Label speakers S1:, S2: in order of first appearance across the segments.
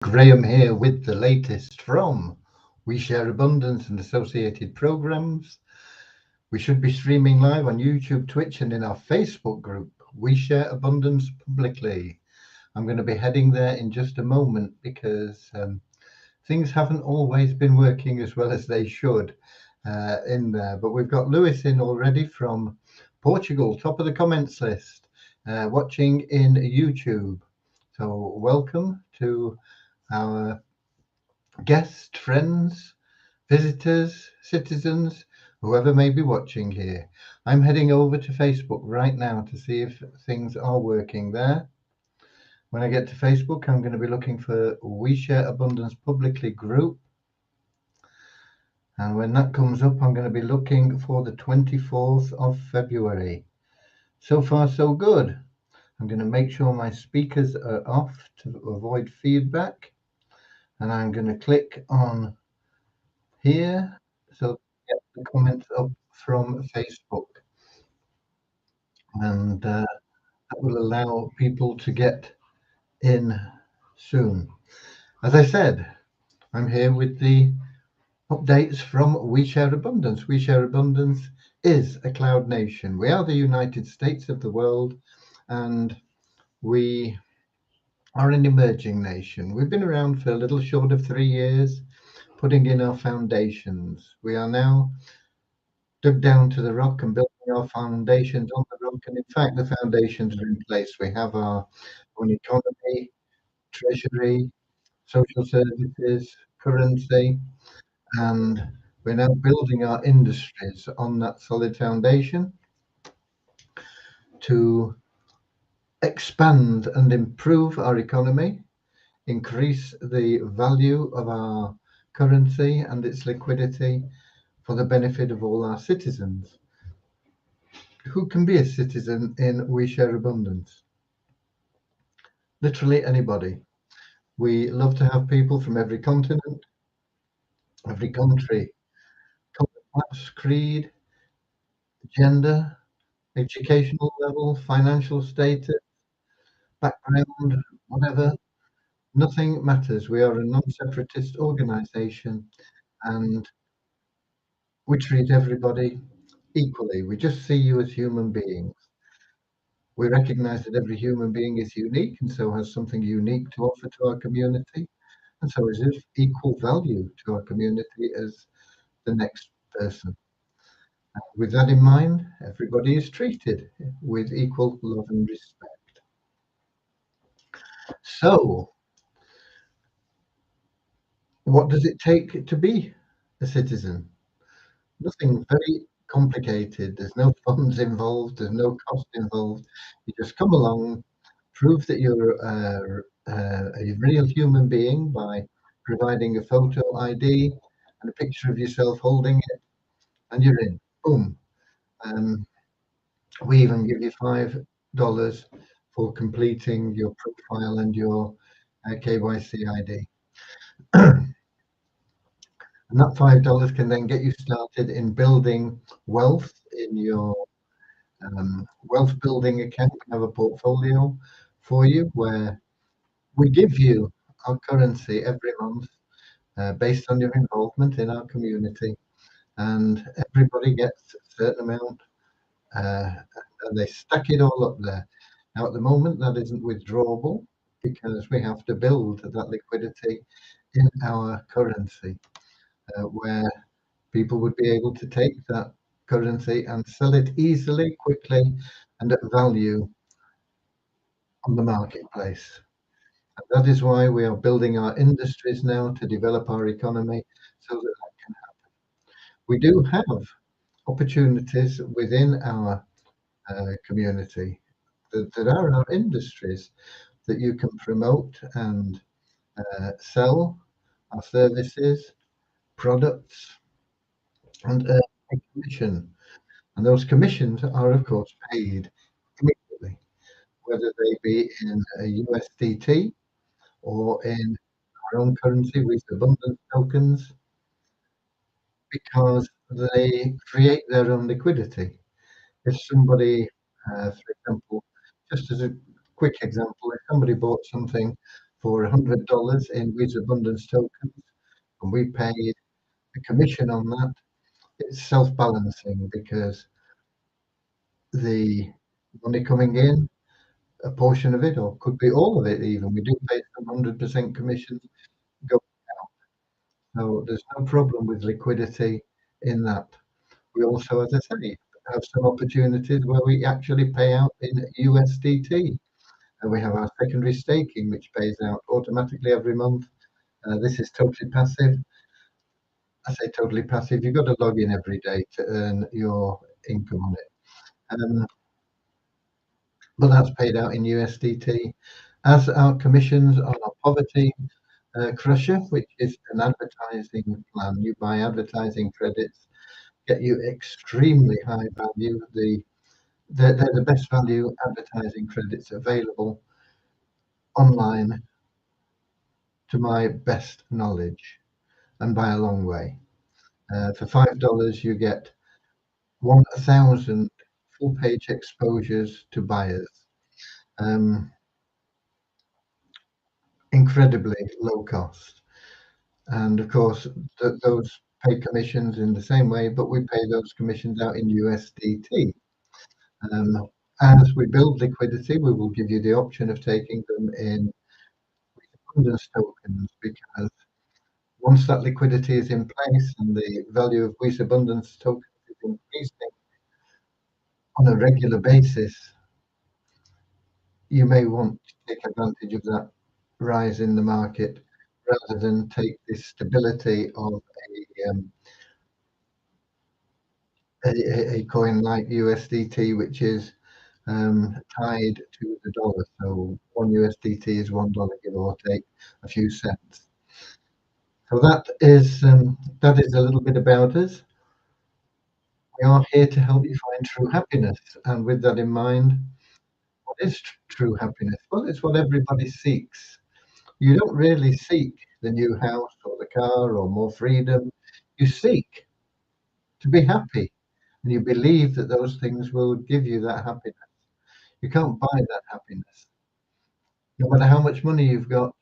S1: Graham here with the latest from We Share Abundance and associated programs. We should be streaming live on YouTube, Twitch, and in our Facebook group, We Share Abundance Publicly. I'm going to be heading there in just a moment because things haven't always been working as well as they should in there. But we've got Lewis in already from Portugal, top of the comments list, watching in YouTube. So welcome to our guests, friends, visitors, citizens, whoever may be watching here. I'm heading over to Facebook right now to see if things are working there. When I get to Facebook, I'm going to be looking for We Share Abundance Publicly group. And when that comes up, I'm going to be looking for the 24th of February. So far, so good. I'm going to make sure my speakers are off to avoid feedback. And I'm going to click on here so get the comments up from Facebook, and that will allow people to get in soon. As I said, I'm here with the updates from We Share Abundance. We Share Abundance is a cloud nation. We are the United States of the world, and we are an emerging nation. We've been around for a little short of 3 years, putting in our foundations. We are now dug down to the rock and building our foundations on the rock. And in fact, the foundations are in place. We have our own economy, treasury, social services, currency, and we're now building our industries on that solid foundation to expand and improve our economy, increase the value of our currency and its liquidity for the benefit of all our citizens. Who can be a citizen in We Share Abundance? Literally anybody. We love to have people from every continent, every country, class, creed, gender, educational level, financial status, background, whatever. Nothing matters. We are a non-separatist organization and we treat everybody equally. We just see you as human beings. We recognize that every human being is unique and so has something unique to offer to our community, and so is of equal value to our community as the next person. With that in mind, everybody is treated with equal love and respect. So, what does it take to be a citizen? Nothing very complicated. There's no funds involved, there's no cost involved. You just come along, prove that you're a real human being by providing a photo ID and a picture of yourself holding it, and you're in. Boom. We even give you $5 for completing your profile and your KYC ID. And that $5 can then get you started in building wealth in your wealth building account. We have a portfolio for you where we give you our currency every month based on your involvement in our community. And everybody gets a certain amount and they stack it all up there. Now, at the moment, that isn't withdrawable because we have to build that liquidity in our currency, where people would be able to take that currency and sell it easily, quickly, and at value on the marketplace. And that is why we are building our industries now to develop our economy so that that can happen. We do have opportunities within our community that are our industries that you can promote and sell our services, products, and earn a commission. And those commissions are, of course, paid immediately, whether they be in a USDT or in our own currency with abundance tokens, because they create their own liquidity. If somebody, for example, just as a quick example, if somebody bought something for $100 in Wheeze Abundance tokens, and we paid a commission on that. It's self-balancing because the money coming in, a portion of it, or could be all of it even, we do pay some 100% commissions go out. So there's no problem with liquidity in that. We also, as I say, have some opportunities where we actually pay out in USDT. And we have our secondary staking, which pays out automatically every month. This is totally passive. I say totally passive. You've got to log in every day to earn your income on it. But that's paid out in USDT. As our commissions on our Poverty Crusher, which is an advertising plan. You buy advertising credits, get you extremely high value. They're the best value advertising credits available online to my best knowledge, and by a long way. For $5, you get 1,000 full page exposures to buyers. Incredibly low cost. And of course, those pay commissions in the same way, but we pay those commissions out in USDT. As we build liquidity, we will give you the option of taking them in abundance tokens, because once that liquidity is in place and the value of Wheeze Abundance tokens is increasing on a regular basis, you may want to take advantage of that rise in the market rather than take the stability of a coin like USDT, which is tied to the dollar. So one USDT is $1, give or take a few cents. So that is a little bit about us. We are here to help you find true happiness, and with that in mind, what is true happiness? Well, it's what everybody seeks. You don't really seek the new house or the car or more freedom. You seek to be happy, and you believe that those things will give you that happiness. You can't buy that happiness. No matter how much money you've got,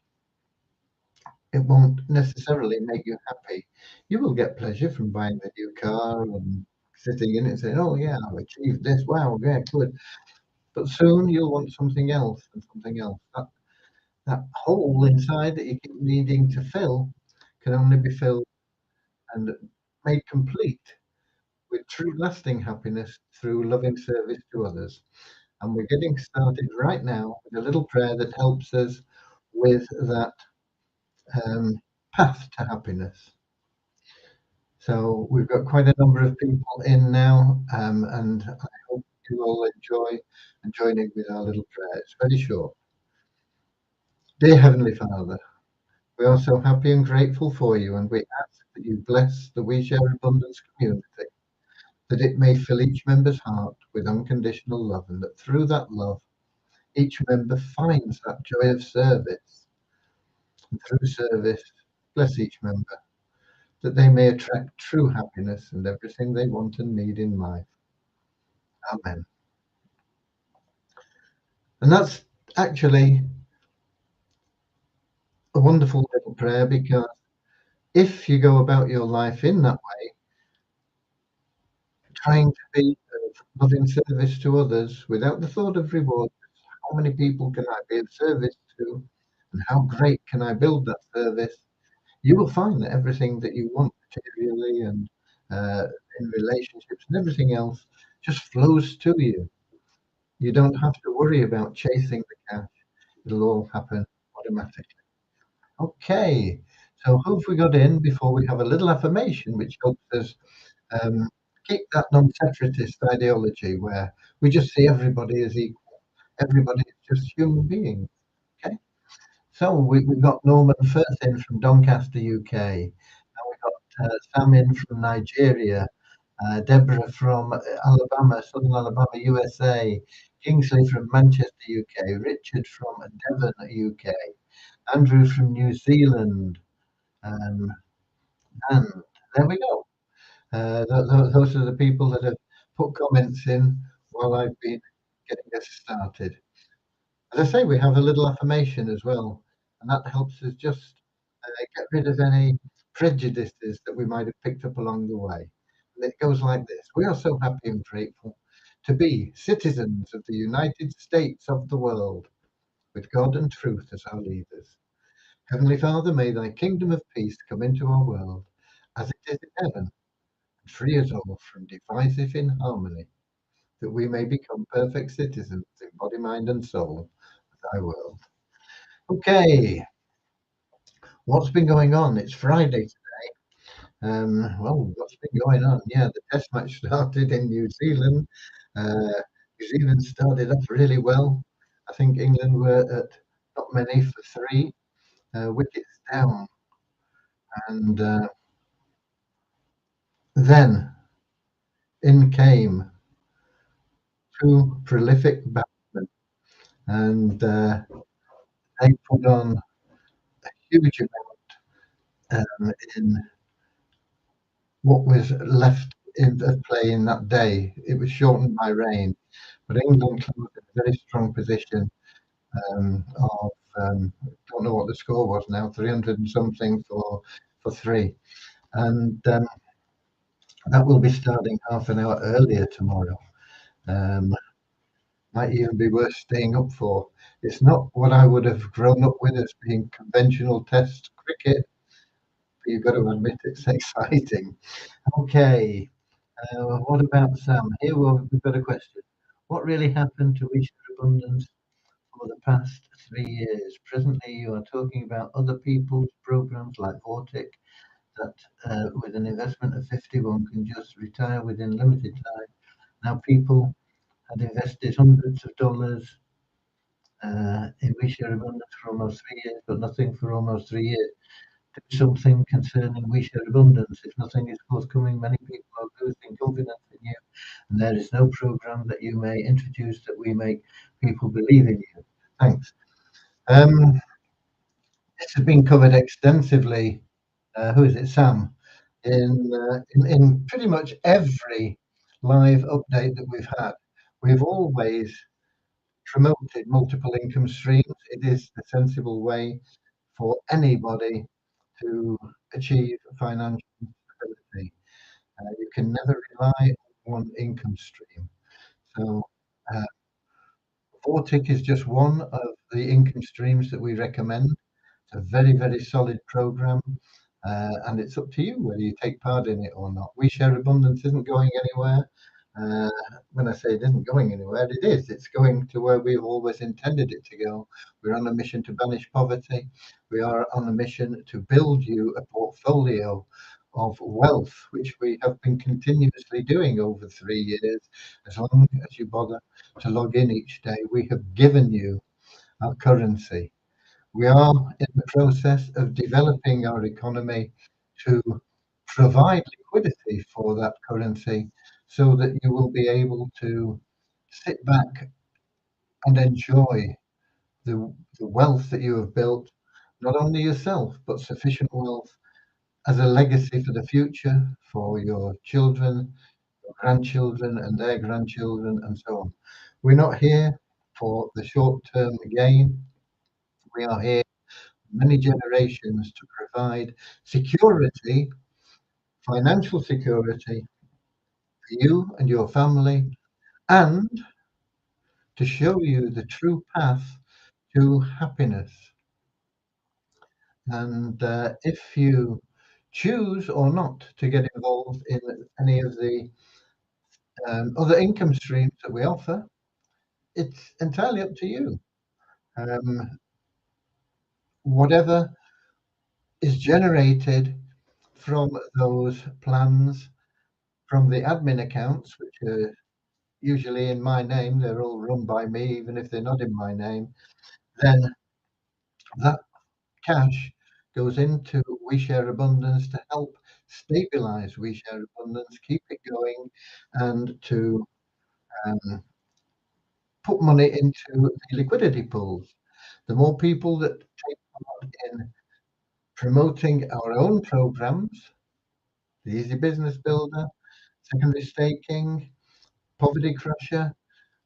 S1: it won't necessarily make you happy. You will get pleasure from buying the new car and sitting in it and saying, "Oh yeah, I've achieved this. Wow, yeah, good." But soon you'll want something else and something else. That hole inside that you keep needing to fill can only be filled and made complete with true lasting happiness through loving service to others. And we're getting started right now with a little prayer that helps us with that path to happiness. So we've got quite a number of people in now, and I hope you all enjoy joining with our little prayer. It's very short. Dear Heavenly Father, we are so happy and grateful for you, and we ask that you bless the We Share Abundance community, that it may fill each member's heart with unconditional love, and that through that love, each member finds that joy of service. And through service, bless each member, that they may attract true happiness and everything they want and need in life. Amen. And that's actually a wonderful little prayer, because if you go about your life in that way, trying to be of loving service to others without the thought of reward, how many people can I be of service to, and how great can I build that service, you will find that everything that you want materially and in relationships and everything else just flows to you. You don't have to worry about chasing the cash. It'll all happen automatically. Okay, so who have we got in before we have a little affirmation which helps us keep that non-separatist ideology where we just see everybody as equal. Everybody is just human beings. Okay, so we've got Norman Firth in from Doncaster, UK. And we've got Sam in from Nigeria. Deborah from Alabama, Southern Alabama, USA. Kingsley from Manchester, UK. Richard from Devon, UK. Andrew from New Zealand. And there we go. Those are the people that have put comments in while I've been getting us started. As I say, we have a little affirmation as well. and that helps us just get rid of any prejudices that we might have picked up along the way. And it goes like this: We are so happy and grateful to be citizens of the United States of the world, with God and truth as our leaders. Heavenly Father, may thy kingdom of peace come into our world as it is in heaven, and free us all from divisive inharmony, that we may become perfect citizens in body, mind, and soul of thy world. Okay, what's been going on? It's Friday. Well, what's been going on? Yeah, the test match started in New Zealand. New Zealand started off really well. I think England were at not many for three, wickets down. And then in came two prolific batsmen, and they put on a huge in what was left of play in that day. It was shortened by rain, but England closed in a very strong position of don't know what the score was now, 300 and something for three, and that will be starting half an hour earlier tomorrow. Um, might even be worth staying up for. It's not what I would have grown up with as being conventional Test cricket, but you've got to admit it's exciting. Okay, what about Sam? Here we've got a question. What really happened to We Share Abundance for the past 3 years? Presently, you are talking about other people's programs like Vortic that with an investment of 51 can just retire within limited time. Now people had invested hundreds of dollars in We Share Abundance for almost 3 years, but nothing for almost 3 years. Do something concerning We Share Abundance. If nothing is forthcoming, many people are losing confidence in you, and there is no program that you may introduce that we make people believe in you. Thanks. Um, this has been covered extensively. Who is it, Sam? In pretty much every live update that we've had, we've always promoted multiple income streams. It is the sensible way for anybody to achieve financial stability. You can never rely on one income stream. So, uh, Vortic is just one of the income streams that we recommend. It's a very, very solid program, and it's up to you whether you take part in it or not. We Share Abundance isn't going anywhere. Uh, when I say it isn't going anywhere, it is. It's going to where we've always intended it to go. We're on a mission to banish poverty. We are on a mission to build you a portfolio of wealth, which we have been continuously doing over 3 years. As long as you bother to log in each day, we have given you our currency. We are in the process of developing our economy to provide liquidity for that currency so that you will be able to sit back and enjoy the wealth that you have built, not only yourself, but sufficient wealth as a legacy for the future, for your children, your grandchildren, and their grandchildren, and so on. We're not here for the short term gain. We are here many generations to provide security, financial security for you and your family, and to show you the true path to happiness. And if you choose or not to get involved in any of the other income streams that we offer, it's entirely up to you. Um, whatever is generated from those plans, from the admin accounts, which are usually in my name, they're all run by me, even if they're not in my name, then that cash goes into We Share Abundance to help stabilize We Share Abundance, keep it going, and to um, put money into the liquidity pools. The more people that take part in promoting our own programs, the Easy Business Builder, Secondary Staking, Poverty Crusher,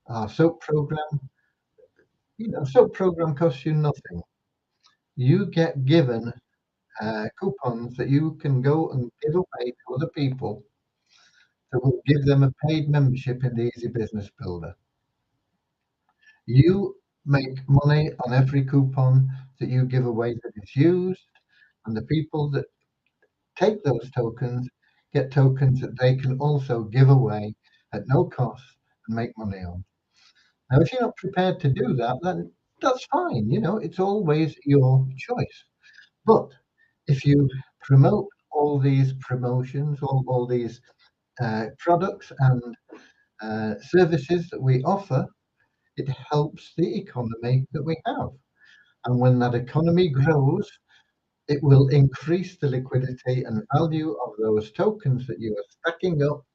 S1: our soap program, soap program costs you nothing. you get given coupons that you can go and give away to other people that will give them a paid membership in the Easy Business Builder. You make money on every coupon that you give away that is used, and the people that take those tokens get tokens that they can also give away at no cost and make money on. Now, if you're not prepared to do that, then that's fine. It's always your choice. But if you promote all these promotions, all these products and services that we offer, it helps the economy that we have. And when that economy grows, it will increase the liquidity and value of those tokens that you are stacking up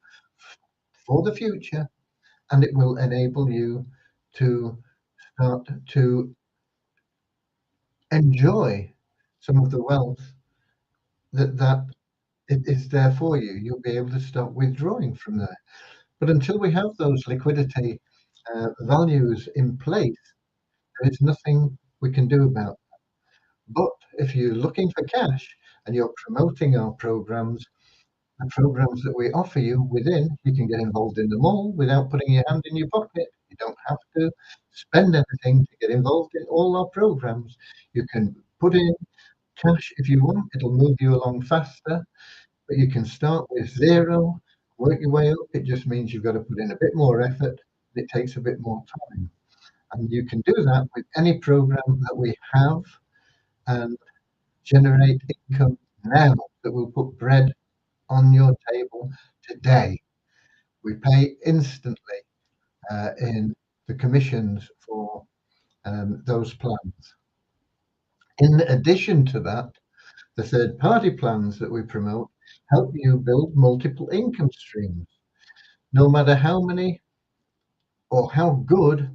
S1: for the future, and it will enable you to start to enjoy some of the wealth that it is there for you. You'll be able to start withdrawing from there. But until we have those liquidity values in place, there is nothing we can do about it. But if you're looking for cash and you're promoting our programs, the programs that we offer you within, you can get involved in them all without putting your hand in your pocket. You don't have to spend anything to get involved in all our programs. You can put in cash if you want, it'll move you along faster, but you can start with zero, work your way up. It just means you've got to put in a bit more effort. It takes a bit more time. And you can do that with any program that we have and generate income now that will put bread on your table today. We pay instantly in the commissions for those plans. In addition to that, the third party plans that we promote help you build multiple income streams. No matter how many or how good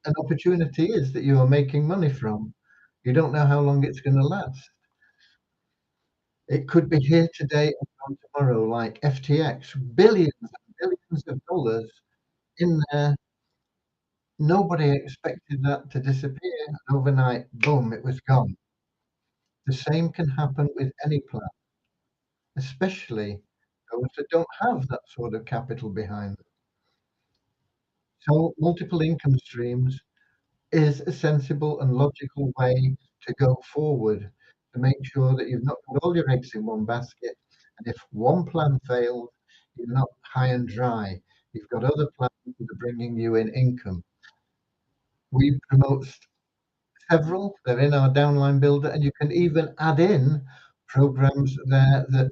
S1: an opportunity is that you are making money from, you don't know how long it's going to last. It could be here today and gone tomorrow, like FTX, billions and billions of dollars in there. Nobody expected that to disappear. And overnight, boom, it was gone. The same can happen with any plan, especially those that don't have that sort of capital behind them. So multiple income streams is a sensible and logical way to go forward to make sure that you've not got all your eggs in one basket. And if one plan fails, you're not high and dry. You've got other plans that are bringing you in income. We promote several, they're in our downline builder, and you can even add in programs there that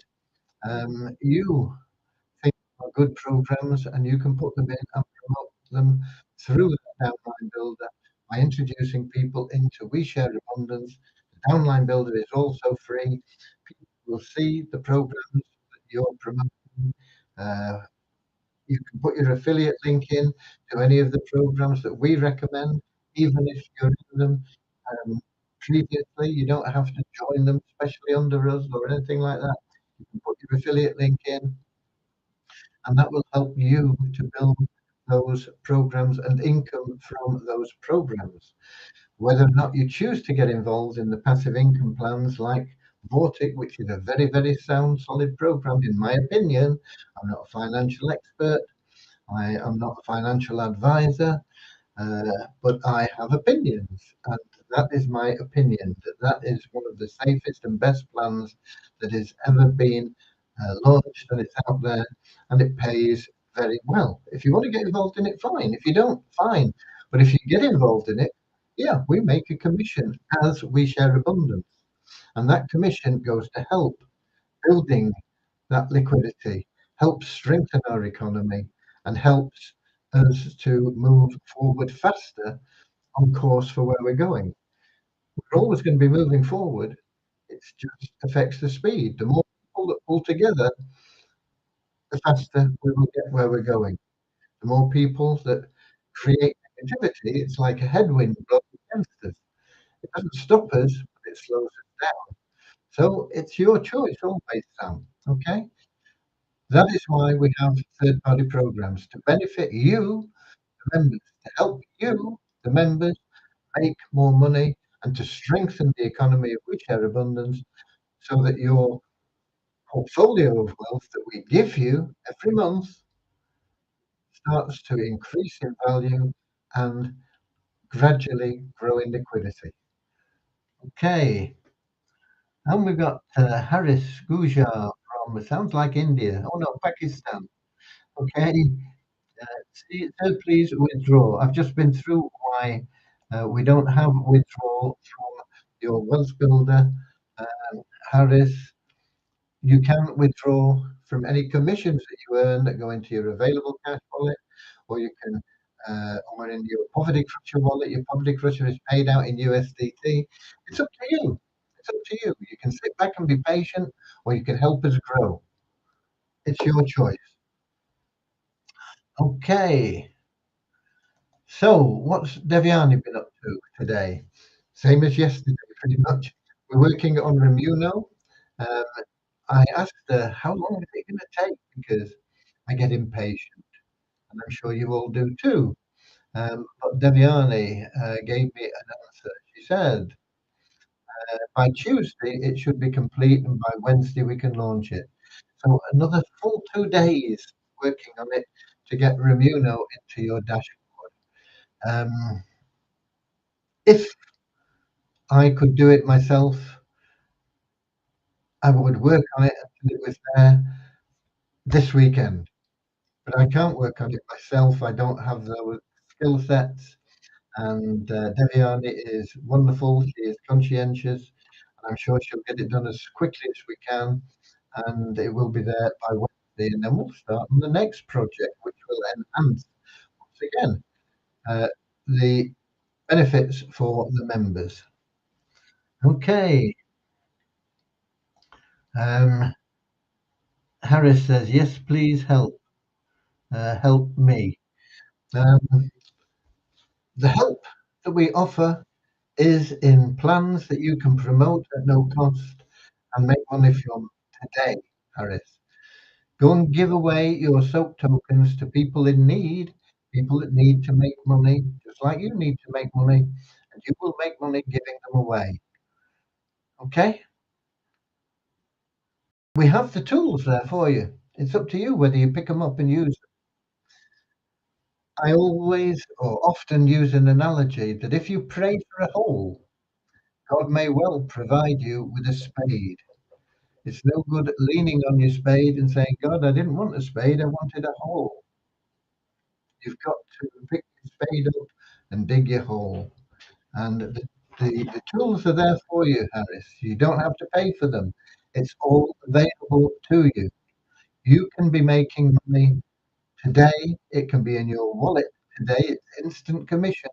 S1: you think are good programs, and you can put them in and promote them through the downline builder by introducing people into We Share Abundance. The downline builder is also free. People will see the programs that you're promoting. Uh, you can put your affiliate link in to any of the programs that we recommend, even if you're in them previously. You don't have to join them, especially under us or anything like that. You can put your affiliate link in, and that will help you to build those programs and income from those programs. Whether or not you choose to get involved in the passive income plans like Vortic, which is a very, very sound, solid program, in my opinion. I'm not a financial expert. I am not a financial advisor, but I have opinions, and that is my opinion. That is one of the safest and best plans that has ever been launched, and it's out there, and it pays very well. If you want to get involved in it, fine. If you don't, fine. But if you get involved in it, yeah, we make a commission as We Share Abundance, and that commission goes to help building that liquidity, helps strengthen our economy, and helps us to move forward faster on course for where we're going. We're always going to be moving forward. It just affects the speed. The more people that pull together, the faster we will get where we're going. The more people that create negativity, it's like a headwind blowing against us. It doesn't stop us, but it slows us down. So it's your choice always, Sam. Okay? That is why we have third party programs to benefit you, the members, to help you, the members, make more money and to strengthen the economy of We Share Abundance so that your portfolio of wealth that we give you every month starts to increase in value and gradually grow in liquidity. Okay, and we've got Harris Gujar from, it sounds like India. Oh no, Pakistan. Okay, so please withdraw. I've just been through why we don't have withdrawal from your wealth builder, Harris. You can withdraw from any commissions that you earn that go into your available cash wallet, or you can, or in your Poverty Crusher wallet. Your Poverty Crusher is paid out in USDT. It's up to you. It's up to you. You can sit back and be patient, or you can help us grow. It's your choice. Okay. So, what's Devyani been up to today? Same as yesterday, pretty much. We're working on Remuno. Um, I asked her, how long is it going to take? Because I get impatient, and I'm sure you all do too. But Devyani gave me an answer. She said, by Tuesday, it should be complete, and by Wednesday, we can launch it. So, another full 2 days working on it to get Remuno into your dashboard. Um, if I could do it myself, I would work on it until it was there this weekend. But I can't work on it myself. I don't have those skill sets. And Devyani is wonderful. She is conscientious. And I'm sure she'll get it done as quickly as we can. And it will be there by Wednesday. And then we'll start on the next project, which will enhance, once again, uh, the benefits for the members. Okay. Um, Harris says, yes, please help. Help me. Um, the help that we offer is in plans that you can promote at no cost and make money from today, Harris. Go and give away your soap tokens to people in need, people that need to make money, just like you need to make money, and you will make money giving them away. Okay? We have the tools there for you. It's up to you whether you pick them up and use them. I always or often use an analogy that if you pray for a hole, God may well provide you with a spade. It's no good leaning on your spade and saying, God, I didn't want a spade, I wanted a hole. You've got to pick your spade up and dig your hole. And the tools are there for you, Harris. You don't have to pay for them. It's all available to you. You can be making money today. It can be in your wallet today. It's instant commission,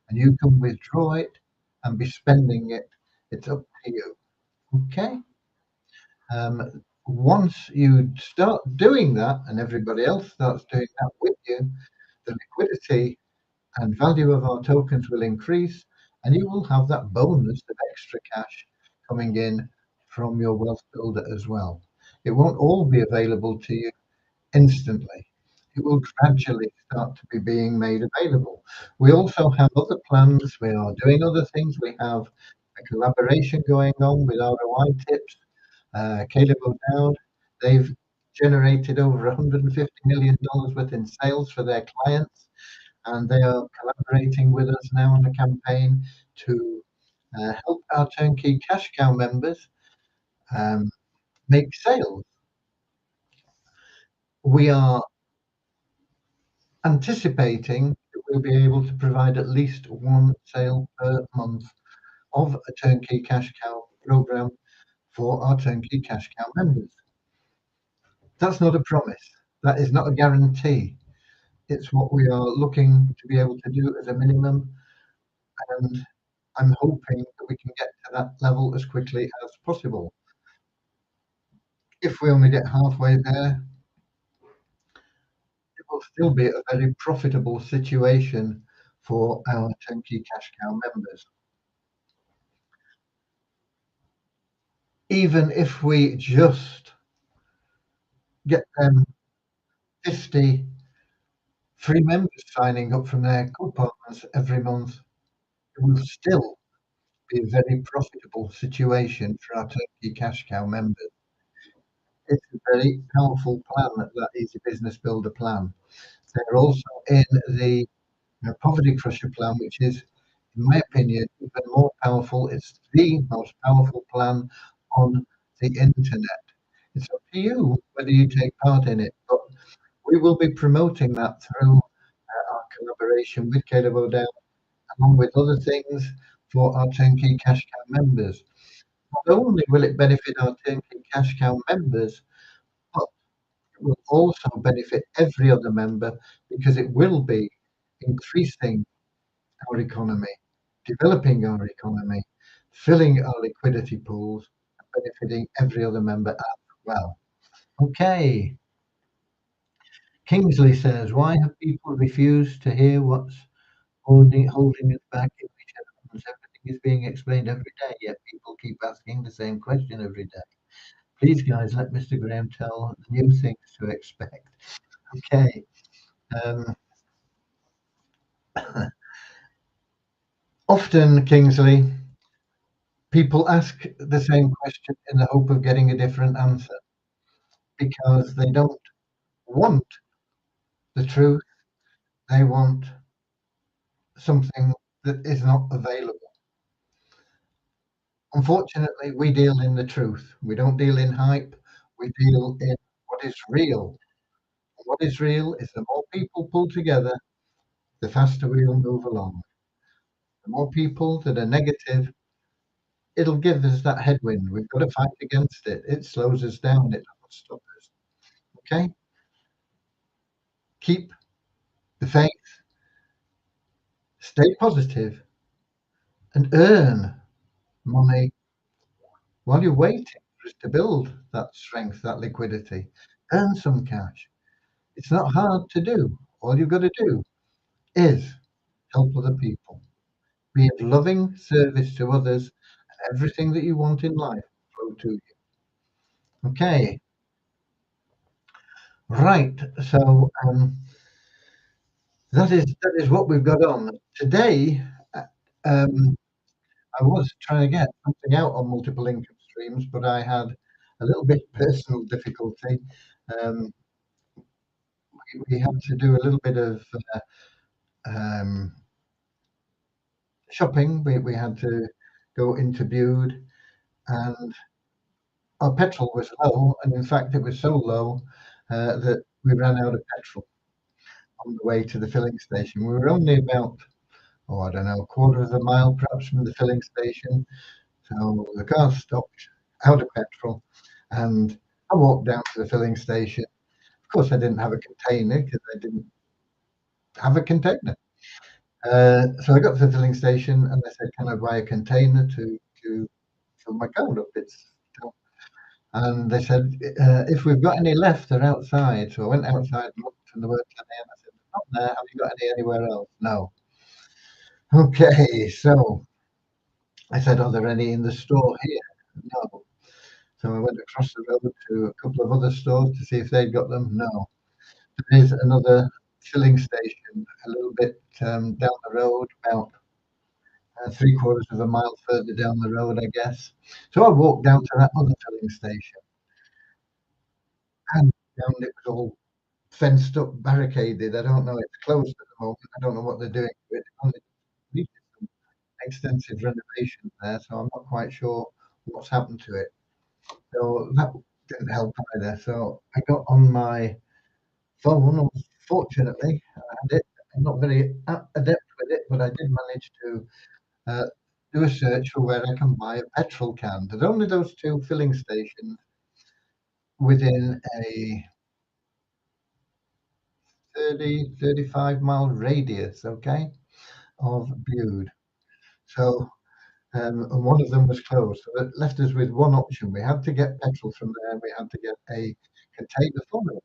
S1: and you can withdraw it and be spending it. It's up to you. Okay? Once you start doing that and everybody else starts doing that with you, the liquidity and value of our tokens will increase, and you will have that bonus of extra cash coming in from your wealth builder as well. It won't all be available to you instantly. It will gradually start to be being made available. We also have other plans. We are doing other things. We have a collaboration going on with ROI Tips, Caleb O'Dowd. They've generated over $150 million worth in sales for their clients, and they are collaborating with us now on a campaign to help our turnkey cash cow members um, make sales. We are anticipating that we'll be able to provide at least one sale per month of a turnkey cash cow program for our turnkey cash cow members. That's not a promise. That is not a guarantee. It's what we are looking to be able to do as a minimum, and I'm hoping that we can get to that level as quickly as possible. If we only get halfway there, it will still be a very profitable situation for our turnkey cash cow members. Even if we just get them 50 free members signing up from their coupons every month, it will still be a very profitable situation for our Turnkey Cash Cow members. It's a very powerful plan, that Easy Business Builder plan. They're also in the Poverty Crusher plan, which is, in my opinion, even more powerful. It's the most powerful plan on the internet. It's up to you whether you take part in it, but we will be promoting that through our collaboration with Caleb O'Dowd, along with other things for our Turnkey Cash Cow members. Not only will it benefit our Turnkey Cash Cow members, but it will also benefit every other member because it will be increasing our economy, developing our economy, filling our liquidity pools, and benefiting every other member as well. Okay. Kingsley says, why have people refused to hear what's holding us back if we check on everything is being explained every day, yet people keep asking the same question every day? Please, guys, let Mr. Graham tell the new things to expect. Okay. Often, Kingsley, people ask the same question in the hope of getting a different answer because they don't want the truth. They want something that is not available. Unfortunately, we deal in the truth. We don't deal in hype. We deal in what is real. And what is real is the more people pull together, the faster we'll move along. The more people that are negative, it'll give us that headwind. We've got to fight against it. It slows us down. It doesn't stop us. Okay? Keep the faith, stay positive, and earn money while you're waiting for us to build that strength, that liquidity. Earn some cash. It's not hard to do. All you've got to do is help other people. Be of loving service to others, and everything that you want in life will flow to you. Okay, right. So that is what we've got on today. uh, Um, I was trying to get something out on multiple income streams, but I had a little bit personal difficulty. Um, we had to do a little bit of um, shopping. We had to go into Bude, and our petrol was low, and in fact, it was so low that we ran out of petrol on the way to the filling station. We were only about, oh, I don't know, a quarter of a mile perhaps from the filling station. So the car stopped out of petrol, and I walked down to the filling station. Of course, I didn't have a container because I didn't have a container. So I got to the filling station and they said, "Can I buy a container to fill my car up?" And they said, "If we've got any left, they're outside." So I went outside and looked, and there weren't any. And I said, "Not there. Have you got any anywhere else?" No. Okay, so I said, "Are there any in the store here?" No. So I went across the road to a couple of other stores to see if they'd got them. No. There is another filling station a little bit down the road, about three quarters of a mile further down the road, I guess. So I walked down to that other filling station, and it was all fenced up, barricaded. I don't know. It's closed at the moment. I don't know what they're doing to it. Only needed some extensive renovations there, so I'm not quite sure what's happened to it. So that didn't help either. So I got on my phone, unfortunately. I had it. I'm not very adept with it, but I did manage to uh, do a search for where I can buy a petrol can. There's only those two filling stations within a 35-mile radius, okay, of Bude. So, and one of them was closed. So it left us with one option. We had to get petrol from there. We had to get a container for it.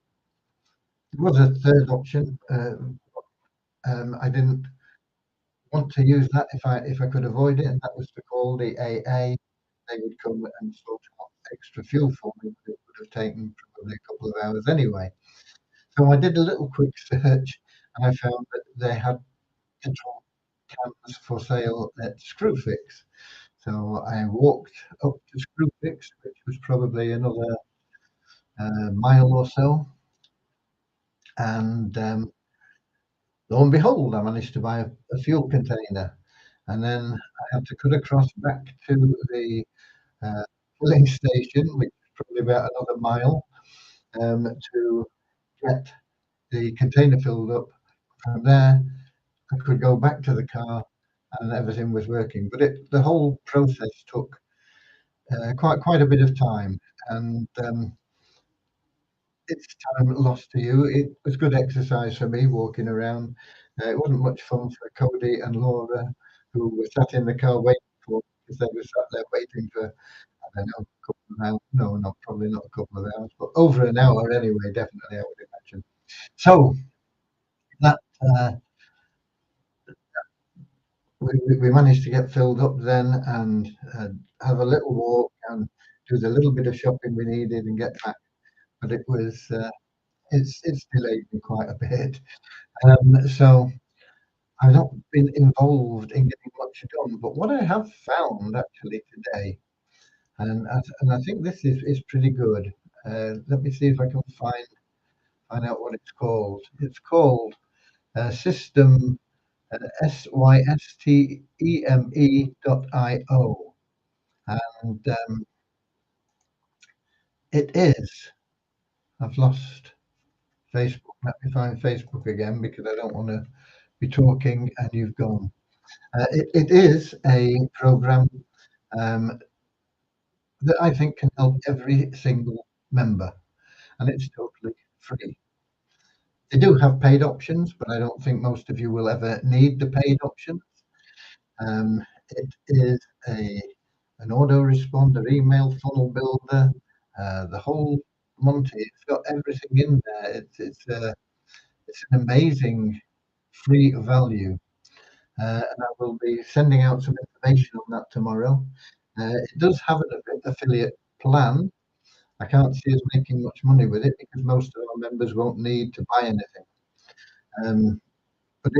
S1: There was a third option. I didn't want to use that if I could avoid it, and that was to call the AA. They would come and sort out extra fuel for me, but it would have taken probably a couple of hours anyway. So I did a little quick search, and I found that they had petrol cans for sale at Screwfix. So I walked up to Screwfix, which was probably another mile or so, and lo and behold, I managed to buy a fuel container, and then I had to cut across back to the uh, filling station, which is probably about another mile, to get the container filled up. From there, I could go back to the car, and everything was working. But the whole process took quite a bit of time, and it's time lost to you. It was good exercise for me walking around. It wasn't much fun for Cody and Laura, who were sat in the car waiting for because they were sat there waiting for, I don't know, a couple of hours. No, not probably not a couple of hours, but over an hour anyway, definitely, I would imagine. So that we managed to get filled up then and have a little walk and do the little bit of shopping we needed and get back. But it was it's delayed me quite a bit. So I've not been involved in getting much done. But what I have found actually today, and I think this is pretty good. Let me see if I can find out what it's called. It's called System Systeme.io, and it is. I've lost Facebook. Let me find Facebook again because I don't want to be talking and you've gone. It is a program um, that I think can help every single member, and it's totally free. They do have paid options, but I don't think most of you will ever need the paid option. It is a an autoresponder, email funnel builder, the whole Monty. It's got everything in there. It's an amazing free value, and I will be sending out some information on that tomorrow. It does have an affiliate plan. I can't see us making much money with it because most of our members won't need to buy anything. But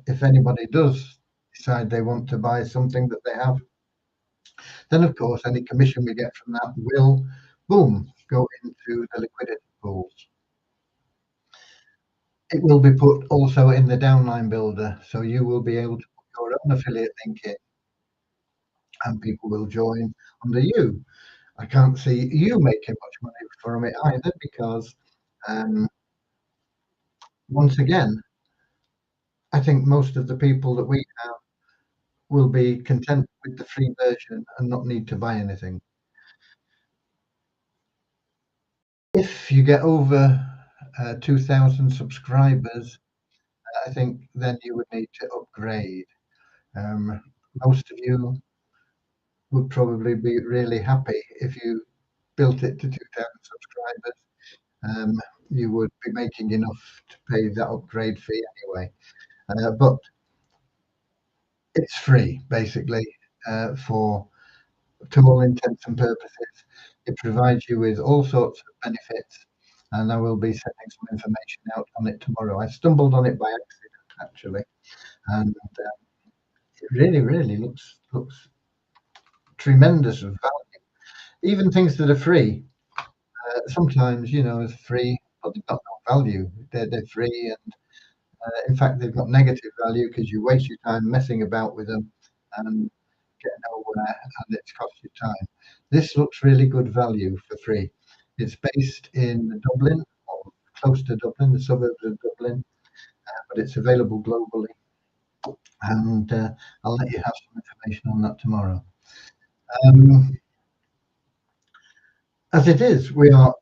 S1: if anybody does decide they want to buy something that they have, then of course any commission we get from that will, boom, go into the liquidity pools. It will be put also in the downline builder, so you will be able to put your own affiliate link in, and people will join under you. I can't see you making much money from it either because, um, once again, I think most of the people that we have will be content with the free version and not need to buy anything. If you get over 2,000 subscribers, I think then you would need to upgrade. Most of you would probably be really happy if you built it to 2,000 subscribers. You would be making enough to pay that upgrade fee anyway. But it's free, basically, for to all intents and purposes. It provides you with all sorts of benefits, and I will be sending some information out on it tomorrow. I stumbled on it by accident, actually, and it really looks tremendous of value. Even things that are free, sometimes is free, but they've got no value. They're free, and in fact, they've got negative value because you waste your time messing about with them and get nowhere, and it's cost you time. This looks really good value for free. It's based in Dublin, or close to Dublin, the suburbs of Dublin, but it's available globally. And I'll let you have some information on that tomorrow. Um, as it is, we are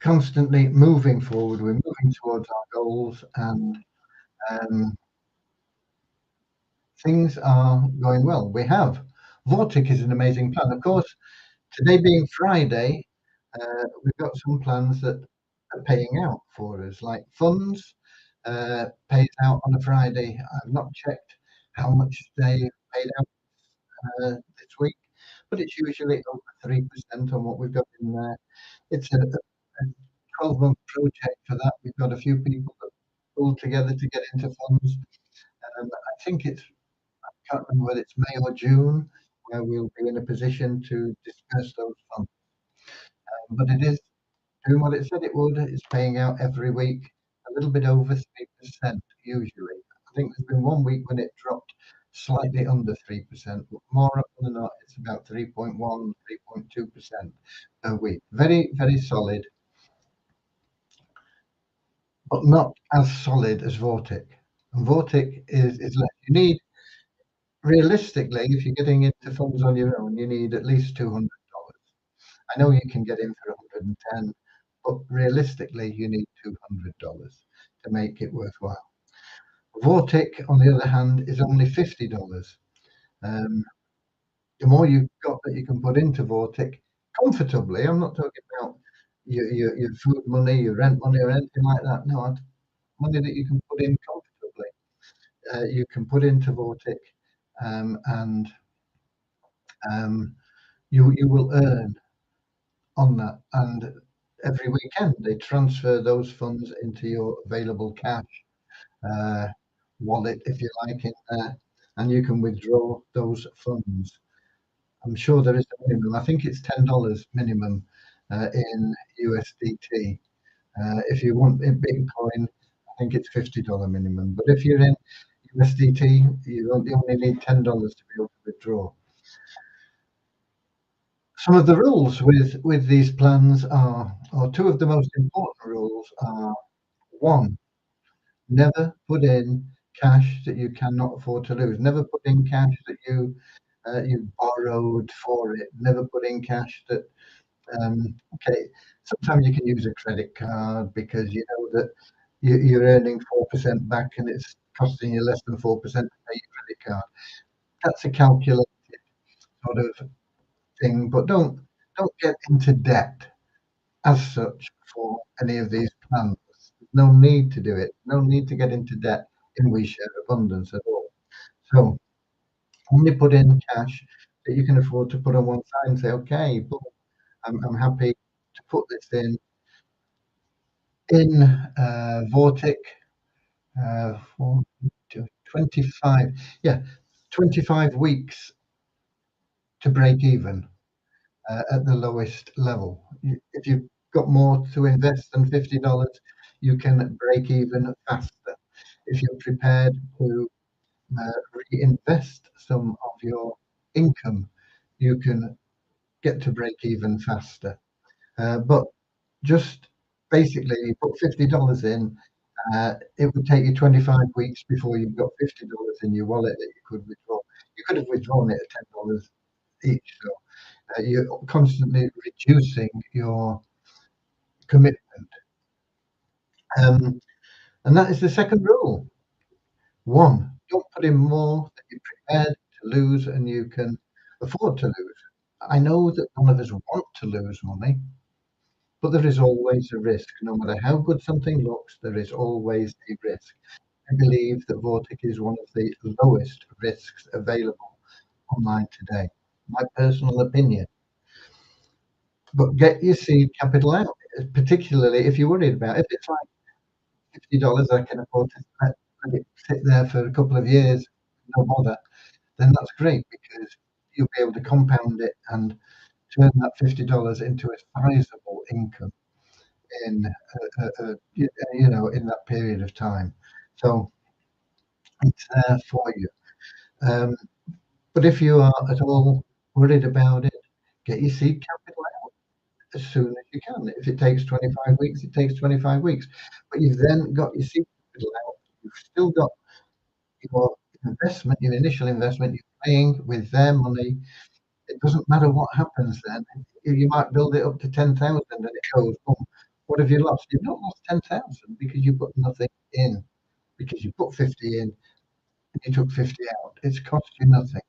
S1: constantly moving forward. We're moving towards our goals, and um, things are going well. We have Vortic is an amazing plan. Of course, today being Friday, we've got some plans that are paying out for us, like funds pays out on a Friday. I've not checked how much they paid out this week, but it's usually over 3% on what we've got in there. It's a 12-month project for that. We've got a few people that pulled together to get into funds. I think it's can't remember whether it's May or June, where we'll be in a position to disperse those funds. But it is doing what it said it would. It's paying out every week, a little bit over 3% usually. I think there's been one week when it dropped slightly under 3%, but more often than not, it's about 3.1, 3.2% a week. Very, very solid, but not as solid as Vortic. And Vortic is less. You need, realistically, if you're getting into funds on your own, you need at least $200. I know you can get in for 110, but realistically, you need $200 to make it worthwhile. Vortic, on the other hand, is only $50. Um, the more you've got that you can put into Vortic comfortably, I'm not talking about your food money, your rent money, or anything like that. No, money that you can put in comfortably. You can put into Vortic, and you will earn on that. And every weekend, they transfer those funds into your available cash uh, wallet, if you like, in there, and you can withdraw those funds. I'm sure there is a minimum. I think it's $10 minimum in USDT. If you want in Bitcoin, I think it's $50 minimum. But if you're in USDT, you only need $10 to be able to withdraw. Some of the rules with these plans are, or two of the most important rules are: one, never put in cash that you cannot afford to lose. Never put in cash that you borrowed for it. Never put in cash that okay. Sometimes you can use a credit card because you know that you're earning 4% back and it's costing you less than 4% to pay your credit card. That's a calculated sort of thing, but don't get into debt as such for any of these plans. No need to do it. No need to get into debt in We Share Abundance at all. So only put in cash that you can afford to put on one side and say, okay, boom, I'm happy to put this in Vortic for 25, yeah, 25 weeks to break even at the lowest level. If you've got more to invest than $50, you can break even faster. If you're prepared to reinvest some of your income, you can get to break even faster. But just basically, you put $50 in, it would take you 25 weeks before you've got $50 in your wallet that you could withdraw. You could have withdrawn it at $10 each. So you're constantly reducing your commitment. Um, and that is the second rule. One, don't put in more than you're prepared to lose and you can afford to lose. I know that none of us want to lose money, but there is always a risk. No matter how good something looks, there is always a risk. I believe that Vortic is one of the lowest risks available online today. My personal opinion. But get your seed capital out, particularly if you're worried about it. If it's like $50 I can afford to let it sit there for a couple of years, no bother, then that's great because you'll be able to compound it and turn that $50 into a sizable income in in that period of time. So it's there for you. Um, but if you are at all worried about it, get your seed capital out as soon as you can. If it takes 25 weeks, it takes 25 weeks. But you've then got your seed capital out. You've still got your investment, your initial investment. You're paying with their money. It doesn't matter what happens then. You might build it up to 10,000 and it goes, boom. What have you lost? You've not lost 10,000 because you put nothing in. Because you put 50 in and you took 50 out. It's cost you nothing.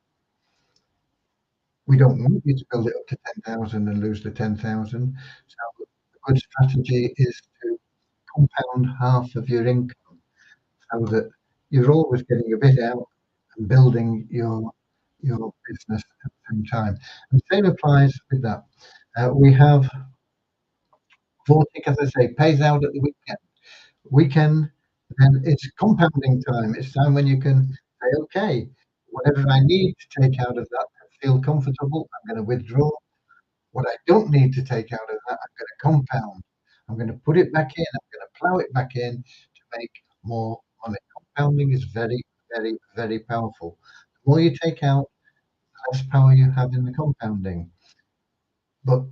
S1: We don't want you to build it up to 10,000 and lose the 10,000. So a good strategy is to compound half of your income so that you're always getting a bit out and building your business at the same time. And the same applies with that. We have Vortic, as I say, pays out at the weekend. Weekend, then it's compounding time. It's time when you can say, okay, Whatever I need to take out of that to feel comfortable, I'm going to withdraw. What I don't need to take out of that, I'm going to compound. I'm going to put it back in. I'm going to plow it back in to make more money. Compounding is very, very, very powerful. The more you take out, the less power you have in the compounding. But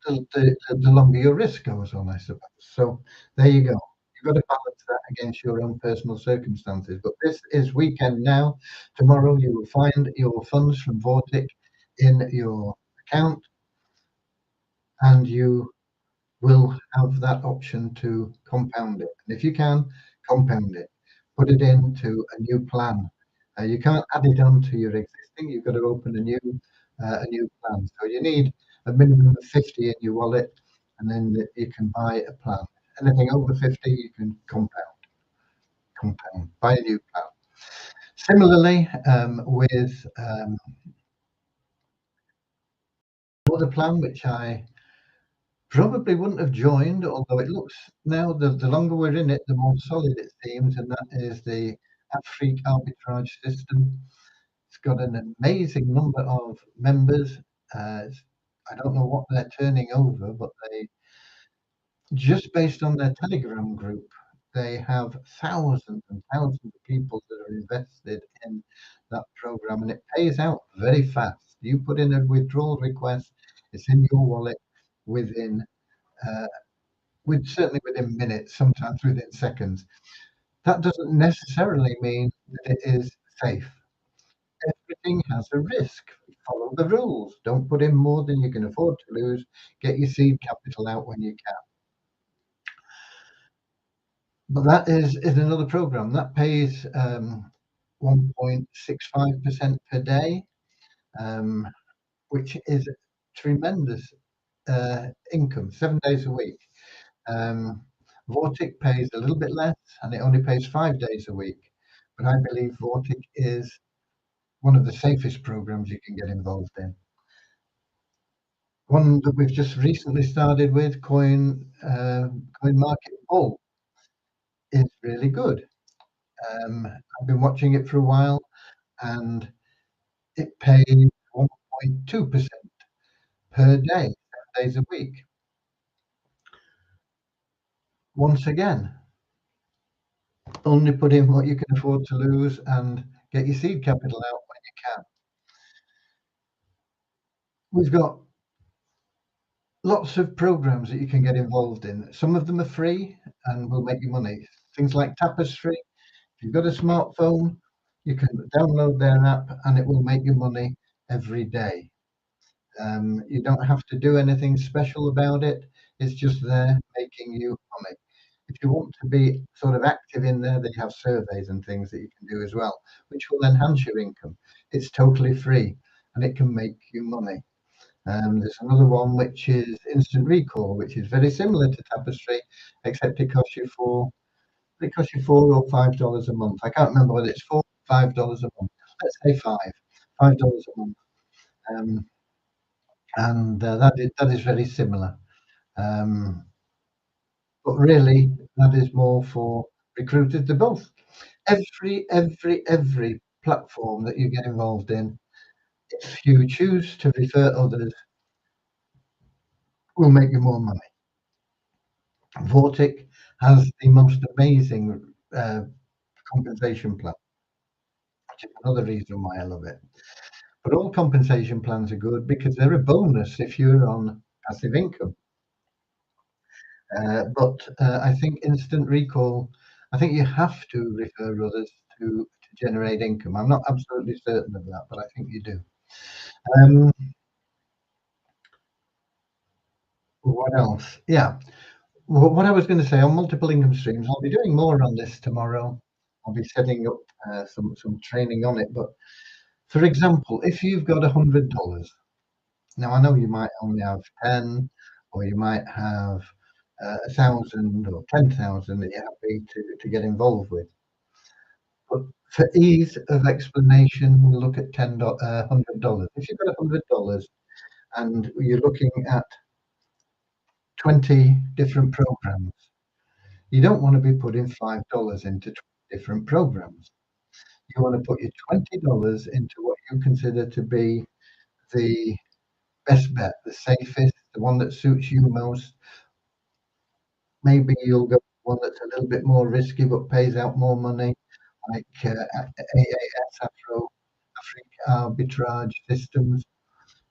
S1: the longer your risk goes on, I suppose. So there you go. You've got to balance that against your own personal circumstances. But this is weekend now. Tomorrow you will find your funds from Vortic in your account, and you will have that option to compound it. And if you can, compound it. Put it into a new plan. You can't add it on to your existing. You've got to open a new plan. So you need a minimum of 50 in your wallet, and then you can buy a plan. Anything over 50, you can compound, buy a new plan. Similarly, with another plan which I probably wouldn't have joined, although it looks now the longer we're in it, the more solid it seems, and that is the Afrique arbitrage system. It's got an amazing number of members. I don't know what they're turning over, but they just based on their Telegram group, they have thousands and thousands of people that are invested in that program, and it pays out very fast. You put in a withdrawal request, it's in your wallet within uh, certainly within minutes, sometimes within seconds. That doesn't necessarily mean that it is safe. Everything has a risk. Follow the rules. Don't put in more than you can afford to lose. Get your seed capital out when you can. But that is another program that pays 1.65% per day, um, which is tremendous income, 7 days a week. Vortic pays a little bit less, and it only pays 5 days a week. But I believe Vortic is one of the safest programs you can get involved in. One that we've just recently started with, Coin Market Bull, is really good. I've been watching it for a while, and it pays 1.2% per day, 7 days a week. Once again, only put in what you can afford to lose and get your seed capital out when you can. We've got lots of programs that you can get involved in. Some of them are free and will make you money. Things like Tapestry. If you've got a smartphone, you can download their app and it will make you money every day. You don't have to do anything special about it. It's just there making you money. If you want to be sort of active in there, they have surveys and things that you can do as well, which will enhance your income. It's totally free and it can make you money. There's another one which is Instant Recall, which is very similar to Tapestry, except it costs you $4 or $5 a month. I can't remember whether it's $4 or $5 a month. Let's say $5 a month, and that is very similar. Um, but really, that is more for recruiters. They're both every platform that you get involved in. If you choose to refer others, will make you more money. Vortic has the most amazing compensation plan, which is another reason why I love it. But all compensation plans are good because they're a bonus if you're on passive income. But I think Instant Recall, I think you have to refer others to generate income. I'm not absolutely certain of that, but I think you do. Um, what else? Yeah. What I was going to say on multiple income streams, I'll be doing more on this tomorrow. I'll be setting up some training on it. But for example, if you've got $100, now I know you might only have 10, or you might have 1,000 or 10,000 that you're happy to get involved with. But for ease of explanation, we'll look at $100. If you've got $100 and you're looking at 20 different programs, you don't want to be putting $5 into 20 different programs. You want to put your $20 into what you consider to be the best bet, the safest, the one that suits you most. Maybe you'll go for one that's a little bit more risky but pays out more money, like AAS, Afrique Arbitrage Systems.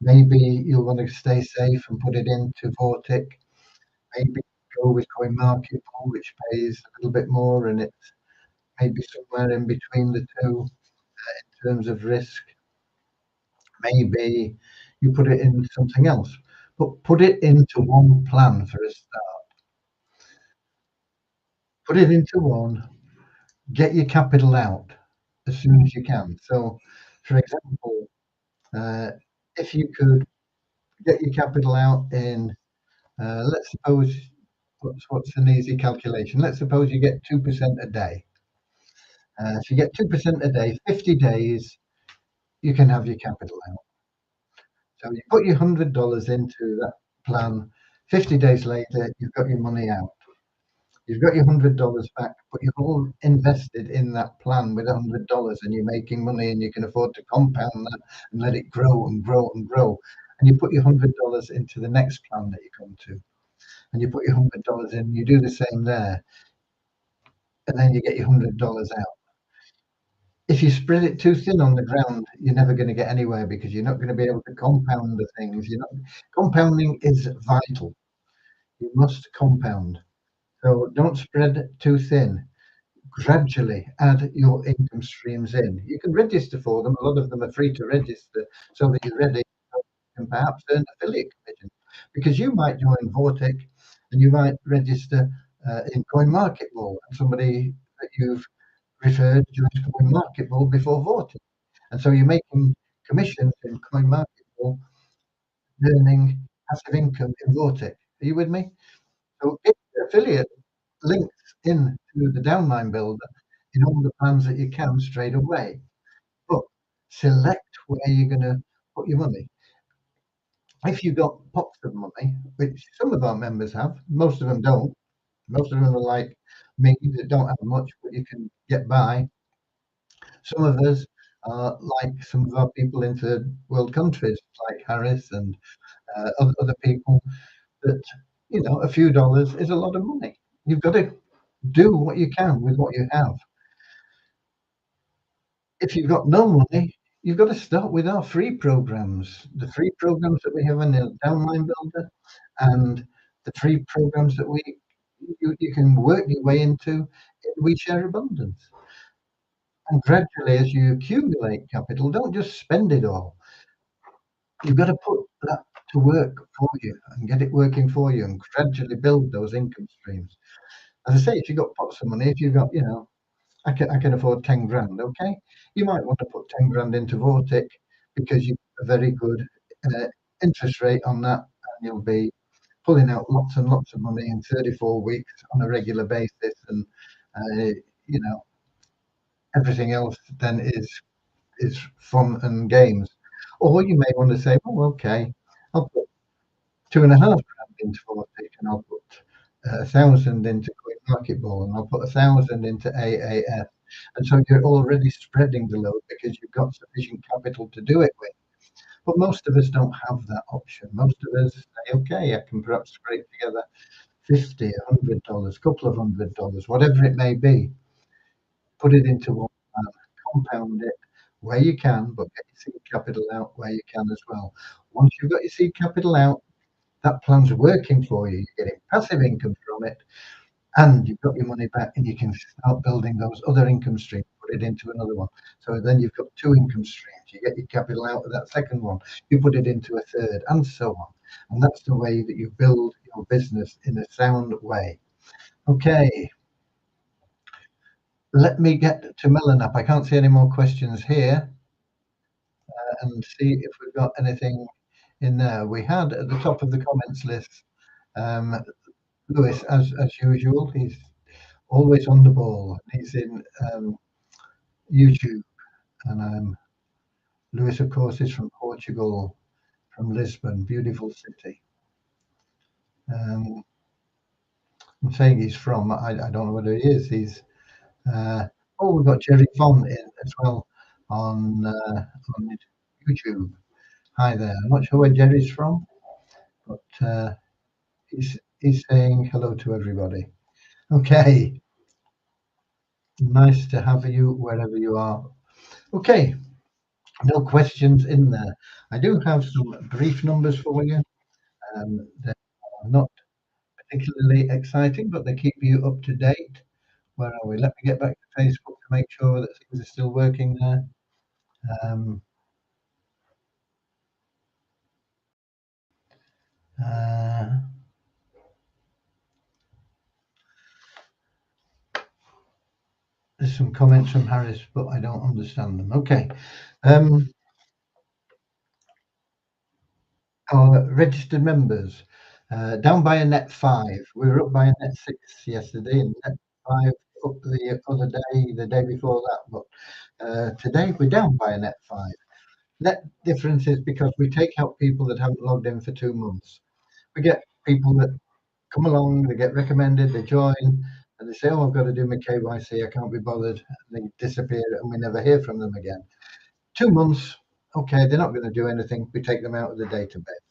S1: Maybe you'll want to stay safe and put it into Vortic. Maybe go with CoinMarketCap, which pays a little bit more, and it's maybe somewhere in between the two in terms of risk. Maybe you put it in something else, but put it into one plan for a start. Put it into one, get your capital out as soon as you can. So, for example, uh, if you could get your capital out in, let's suppose, what's an easy calculation? Let's suppose you get 2% a day. If you get 2% a day, 50 days, you can have your capital out. So you put your $100 into that plan. 50 days later, you've got your money out. You've got your $100 back, but you've all invested in that plan with $100, and you're making money, and you can afford to compound that and let it grow and grow and grow. And you put your $100 into the next plan that you come to, and you put your $100 in. You do the same there, and then you get your $100 out. If you spread it too thin on the ground, you're never going to get anywhere because you're not going to be able to compound the things. You're not, compounding is vital. You must compound. So don't spread too thin. Gradually add your income streams in. You can register for them. A lot of them are free to register so that you're ready and perhaps earn affiliate commission. Because you might join Vortic and you might register in CoinMarketCap, and somebody that you've referred joins CoinMarketCap before Vortic. And so you're making commissions in CoinMarketCap, earning passive income in Vortic. Are you with me? So get the affiliate links into the downline builder in all the plans that you can straight away. But select where you're going to put your money. If you've got pots of money, which some of our members have, most of them don't. Most of them are like me that don't have much, but you can get by. Some of us are like some of our people in third world countries, like Harris and other people, that, a few dollars is a lot of money. You've got to do what you can with what you have. If you've got no money, you've got to start with our free programs, the free programs that we have in the downline builder, and the free programs that you can work your way into. We share abundance, and gradually, as you accumulate capital, don't just spend it all. You've got to put that to work for you and get it working for you, and gradually build those income streams. As I say, if you've got pots of money, if you've got, I can afford 10 grand, okay? You might want to put 10 grand into Vortic because you've got a very good uh, interest rate on that, and you'll be pulling out lots and lots of money in 34 weeks on a regular basis, and uh, you know everything else then is fun and games. Or you may want to say, oh, okay, I'll put 2.5 grand into Vortic, and I'll put 1,000 into CoinMarketCap, and I'll put 1,000 into AAS. And so you're already spreading the load because you've got sufficient capital to do it with. But most of us don't have that option. Most of us say, okay, I can perhaps scrape together 50, $100, couple of $100, whatever it may be, put it into one plan, compound it where you can, but get your seed capital out where you can as well. Once you've got your seed capital out, that plan's working for you. You're getting passive income from it, and you've got your money back, and you can start building those other income streams, put it into another one. So then you've got two income streams. You get your capital out of that second one, you put it into a third, and so on. And that's the way that you build your business in a sound way. Okay, let me get to Melanap. I can't see any more questions here, and see if we've got anything in there. We had at the top of the comments list, um, Lewis, as usual. He's always on the ball. He's in YouTube, and Lewis, of course, is from Portugal, from Lisbon, beautiful city. I'm saying he's from. I don't know where he is. He's Oh, we've got Jerry Font in as well on YouTube. Hi there. I'm not sure where Jerry's from, but he's saying hello to everybody. Okay, nice to have you wherever you are. Okay, no questions in there. I do have some brief numbers for you. They're not particularly exciting, but they keep you up to date. Where are we? Let me get back to Facebook to make sure that things are still working there. Um, uh, there's some comments from Harris, but I don't understand them. Okay. Um, our registered members down by a net 5. We were up by a net 6 yesterday, and net 5 up the other day, the day before that. But today we're down by a net 5. Net difference is because we take out people that haven't logged in for 2 months. We get people that come along, they get recommended, they join, and they say, "Oh, I've got to do my KYC, I can't be bothered," and they disappear, and we never hear from them again. 2 months, okay, they're not going to do anything. We take them out of the database.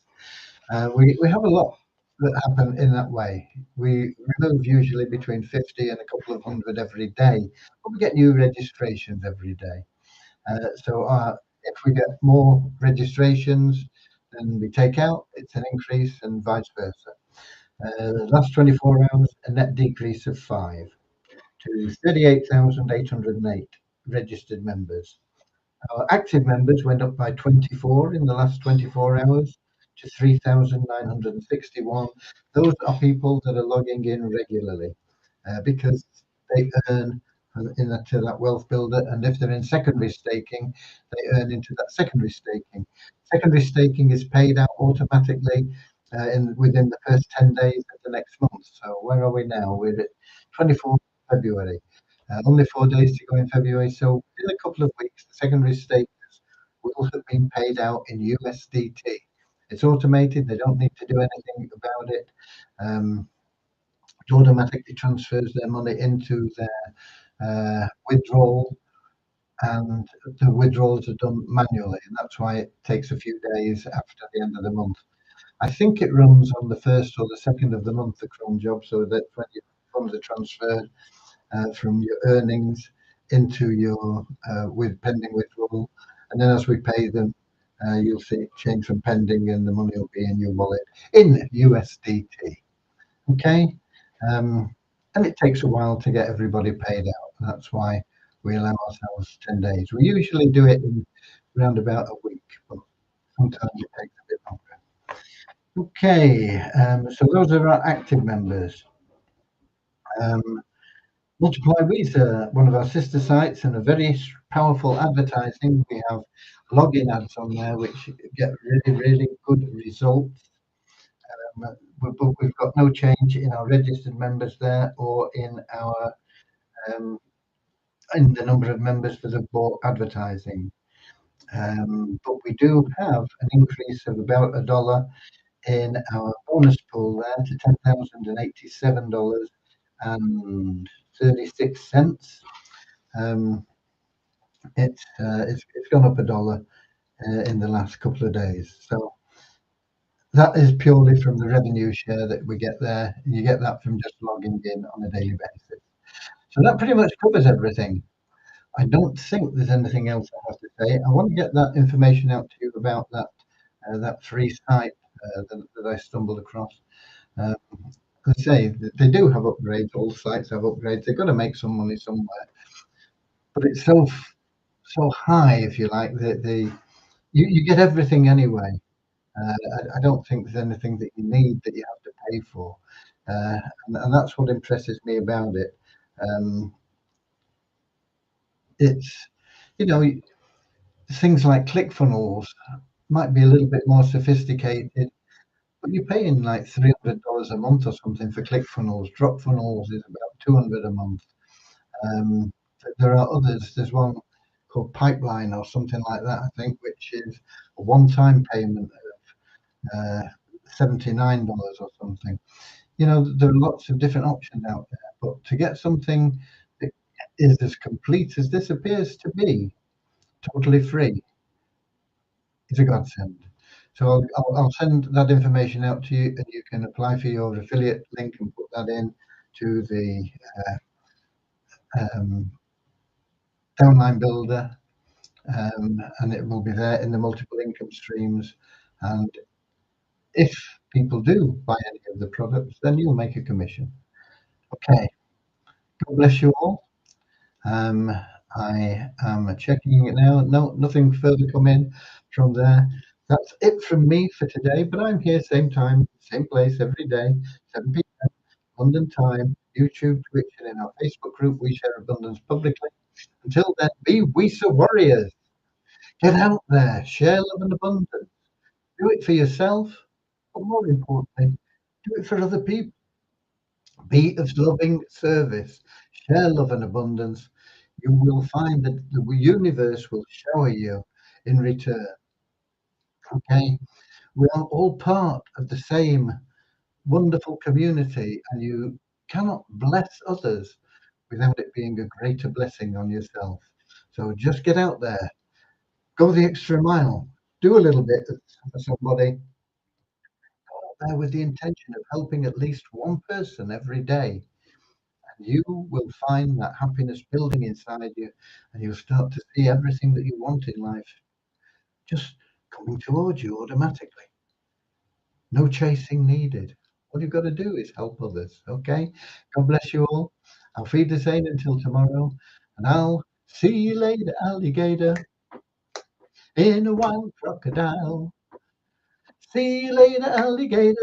S1: We have a lot that happen in that way. We remove usually between 50 and a couple of hundred every day, but we get new registrations every day. So if we get more registrations than we take out, it's an increase, and vice versa. Last 24 hours, a net decrease of 5 to 38,808 registered members. Our active members went up by 24 in the last 24 hours to 3,961. Those are people that are logging in regularly because they earn into that wealth builder, and if they're in secondary staking, they earn into that secondary staking. Secondary staking is paid out automatically within the first 10 days of the next month. So where are we now? We're at 24th February. Only 4 days to go in February. So in a couple of weeks, the secondary stakers will have been paid out in USDT. It's automated. They don't need to do anything about it. Um, it automatically transfers their money into their withdrawal, and the withdrawals are done manually, and that's why it takes a few days after the end of the month. I think it runs on the first or the second of the month, the Chrome job, so that when your funds are transferred from your earnings into your with pending withdrawal, and then as we pay them, you'll see it change from pending, and the money will be in your wallet in USDT. Okay, and it takes a while to get everybody paid out. That's why we allow ourselves 10 days. We usually do it in around about a week, but sometimes it takes a bit longer. Okay, so those are our active members. Um, Multiply With one of our sister sites and a very powerful advertising. We have login ads on there which get really, really good results. But we've got no change in our registered members there or um, in the number of members that have bought advertising. But we do have an increase of about $1 in our bonus pool there to $10,087.36. Um, it's gone up $1 in the last couple of days. So that is purely from the revenue share that we get there. You get that from just logging in on a daily basis. So that pretty much covers everything. I don't think there's anything else I have to say. I want to get that information out to you about that free site that I stumbled across. Um, I say they do have upgrades. All sites have upgrades. They've got to make some money somewhere, but it's so high, if you like. You get everything anyway. I don't think there's anything that you need that you have to pay for, and that's what impresses me about it. Um, it's you know things like ClickFunnels might be a little bit more sophisticated, but you're paying like $300 a month or something for ClickFunnels. DropFunnels is about 200 a month. Um, there are others. There's one called Pipeline or something like that, I think, which is a one-time payment of $79 or something. There are lots of different options out there, but to get something that is as complete as this appears to be, totally free, is a godsend. So I'll send that information out to you, and you can apply for your affiliate link and put that in to the um, downline builder, and it will be there in the multiple income streams. And if people do buy any of the products, then you'll make a commission. Okay, God bless you all. I am checking it now. No, nothing further come in from there. That's it from me for today. But I'm here same time, same place every day, 7 p.m. London time, YouTube, Twitch, and in our Facebook group, We Share Abundance Publicly. Until then, be WISA warriors. Get out there, share love and abundance. Do it for yourself, but more importantly, do it for other people. Be of loving service. Share love and abundance. You will find that the universe will shower you in return. Okay? We are all part of the same wonderful community, and you cannot bless others without it being a greater blessing on yourself. So just get out there, go the extra mile, do a little bit for somebody there with the intention of helping at least one person every day. You will find that happiness building inside you, and you'll start to see everything that you want in life just coming towards you automatically. No chasing needed. All you've got to do is help others. Okay? God bless you all. I'll feed the sane until tomorrow, and I'll see you later, alligator, in a wild crocodile. See you later, alligator.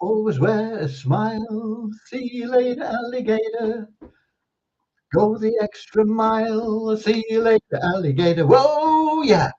S1: Always wear a smile. See you later, alligator. Go the extra mile. See you later, alligator. Whoa, yeah.